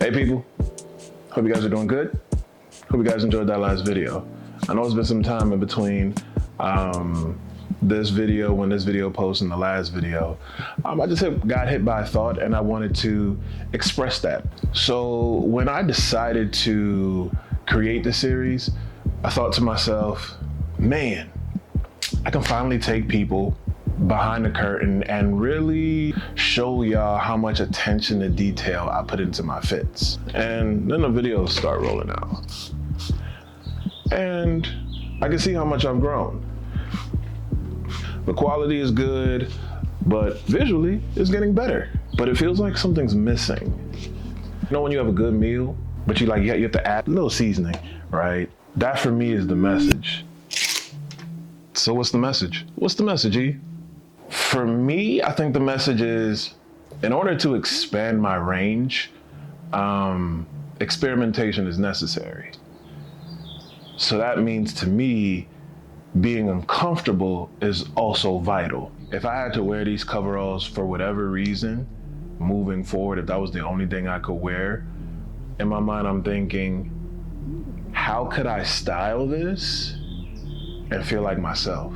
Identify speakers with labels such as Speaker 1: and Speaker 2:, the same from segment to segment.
Speaker 1: Hey people, hope you guys are doing good. Hope you guys enjoyed that last video. I know it's been some time in between this video, when this video posts, and the last video. I just got hit by a thought and I wanted to express that. So when I decided to create the series, I thought to myself, man, I can finally take people behind the curtain and really show y'all how much attention to detail I put into my fits. And then the videos start rolling out. And I can see how much I've grown. The quality is good, but visually it's getting better. But it feels like something's missing. You know when you have a good meal, but you have to add a little seasoning, right? That for me is the message. So what's the message? What's the message, E? For me, I think the message is, in order to expand my range, experimentation is necessary. So that means to me, being uncomfortable is also vital. If I had to wear these coveralls for whatever reason, moving forward, if that was the only thing I could wear, in my mind I'm thinking, how could I style this and feel like myself?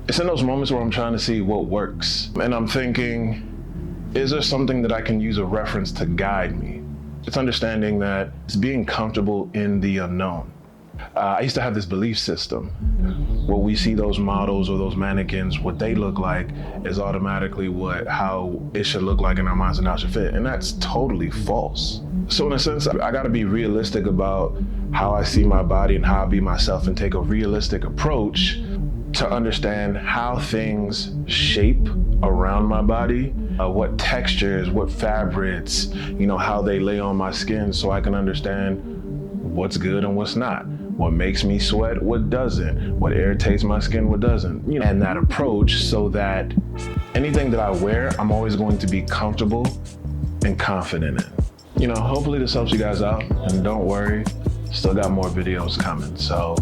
Speaker 1: It's in those moments where I'm trying to see what works. And I'm thinking, is there something that I can use a reference to guide me? It's understanding that it's being comfortable in the unknown. I used to have this belief system where we see those models or those mannequins, what they look like is automatically how it should look like in our minds and how it should fit. And that's totally false. So in a sense, I gotta be realistic about how I see my body and how I be myself and take a realistic approach to understand how things shape around my body, what textures, what fabrics, how they lay on my skin, so I can understand what's good and what's not, what makes me sweat, what doesn't, what irritates my skin, what doesn't, and that approach so that anything that I wear, I'm always going to be comfortable and confident in. Hopefully this helps you guys out, and don't worry, still got more videos coming. So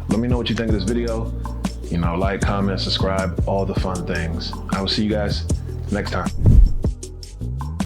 Speaker 1: let me know what you think of this video. Like, comment, subscribe, all the fun things. I will see you guys next time.